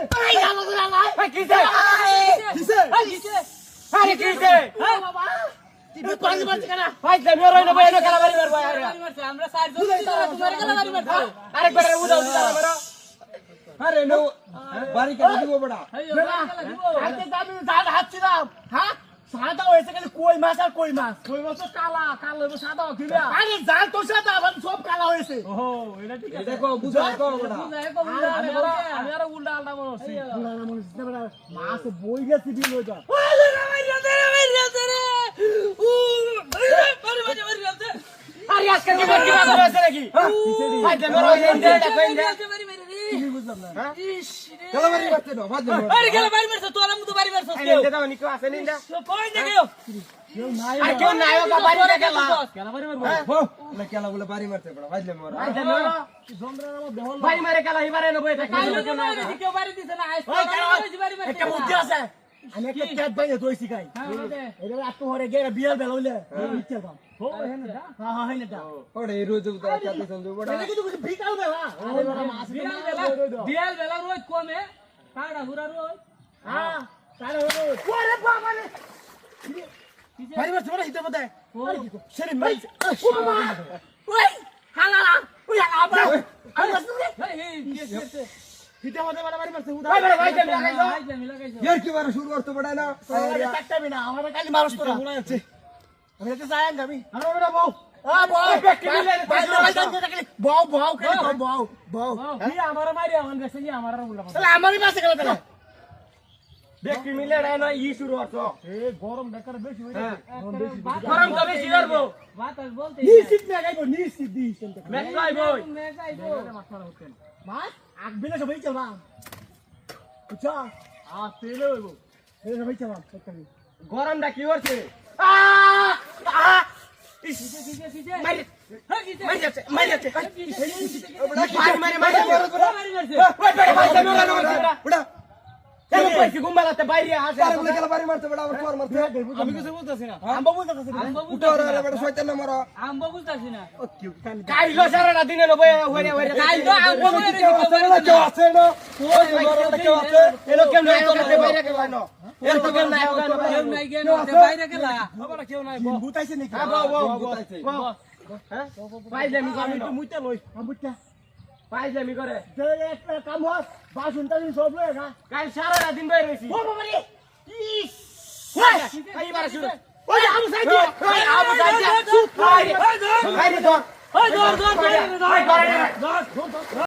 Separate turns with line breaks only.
কিসে
এই আলো করে আলাই
ভাই কিসে
কিসে
আরে কিসে
বাবা তুই পানি মারছিস কেন
ভাই তুমি রই না ভাই এনে খেলা বাড়ি মারবো আরে
আমরা সাইড জোন তোমার গলা বাড়ি মারছো
আরেকবার উদাও দিলা মারো
আরে নো বাড়ি কেটে দিব বড়া
আজকে আমি জাল হাঁটছিলাম হ্যাঁ সাদা হয়েছে খালি কই মাছ আর কই মাছ তো কালা কালো এবং সাদা কিলা আরে জাল তো সাদা আবার সব কালা হয়েছে
ওহো এটা ঠিক
এটা কো বুঝাই কো বড়া
আমি আর উল্টা আলটা মনে হচ্ছে
মাছ বই গেছে দিল ওইটা
আরে আজকে কি বাকি বাকি হয়েছে নাকি ভাই তুমি রই না এটা কইন দে
তুমি বুঝলাম না
খেলা বাড়ি করতে দাও বাদ দাও
আরে গেল বাড়ি মারছ তোরা মু তো বাড়ি মারছ
আরে এটা দাও নিকো আছে নিন্দা
কই না কেউ
আর কেউ নায়ক বাড়ি না খেলা
খেলা বাড়ি মারবো
হো না খেলা বলে বাড়ি মারতে বড়া বাদ দে মোরা
ভাই মারে খেলা এবারে নেবো এটা
কাইলো তো না কেউ বাড়ি দিছে না আইস বাড়ি মারছে
একটা বুদ্ধি আছে আমি একটা ক্যাট বাইরে দইছি গাই এটা একটু হরে গেরা বিয়ার বেলা হইলে ইচ্ছা দাও হ্যাঁ হ্যাঁ না দাও
ওরে এই রোজ উদা চাতে চলবে বড়া
এটা কিন্তু ভিকাও বেলা আরে বড় মাছ
বিয়াল বেলা রোজ কমে কাড়া হুরা রোজ
হ্যাঁ তারে হলো ওরে বাবা রে বাইরে মাছ বড় হিতে বদে সেরে মাই ওই হালালা ওই আবার আমি আসলে হিতে বদে বড় বাড়ি মারছে উদা
ভাই ভাই তুমি লাগাইছো
ইয়ার কি বারে শুরু করতে বড়া না
আরে টাকটাবি না আমার কালি মারছ তোরা
আছে
আমি তো যাই আমি
আরে বড়া বউ
বউ বউ খালি বউ বউ
কি আমার মারি আমার কাছে কি আমার উল্টা
তাহলে আমারই মাসে গেল তাহলে
দেখি মিলে রে না ই শুরু হতো
এ গরম বেকার বেশি হয়ে
হ্যাঁ।
গরম
গরম তো বেশি করবো
বাতাস বলতে
নিশ্চিত না গাইবো নিশ্চিত দিস
মেকাই বই
মাছ আগ বিলে সবাই চলা বুঝছো তেলে হইব এই সবাই চলা একটা
গরমটা কি হচ্ছে মারি মারি যাচ্ছে মারি যাচ্ছে মারি মারি
বড়া
কেন কইছি ঘুমালাতে বাইরে আসে
আরে বলে খেলা বাড়ি মারতে বড়া আবার তোর মারতে
আমি কিছু বলতাছি না আম্বা বলতাছি না
উঠো রে বড়া শয়তান না মারো
আম্ব বুঝতাছি না
কাইলো সারা দিনে নবে হইরে হইরে
কাইলো আম্ব বলে
কেউ আছে না ওই বড় কেউ আছে
এলো কেন নাই ওখানে বাইরে কেন আনো এর তো কেন নাই ওখানে
কেউ নাই কেন বাইরে গেলা
বাবা কেউ নাই বুতাইছে নাকি
হ্যাঁ পাইজামি
আমি
করে
তো মুইতে লই আমুটা
পাইজামি করে
একটা কাম হয় বাসন টাসন সব লয় না
কাল সারা দিন বাইরে রইছি
ও বাবা রে ইস
এইবার শুরু
ওই আবু সাইদি
ওই আবু সাইদি বাইরে বাইরে ধর
ওই ধর ধর
ধর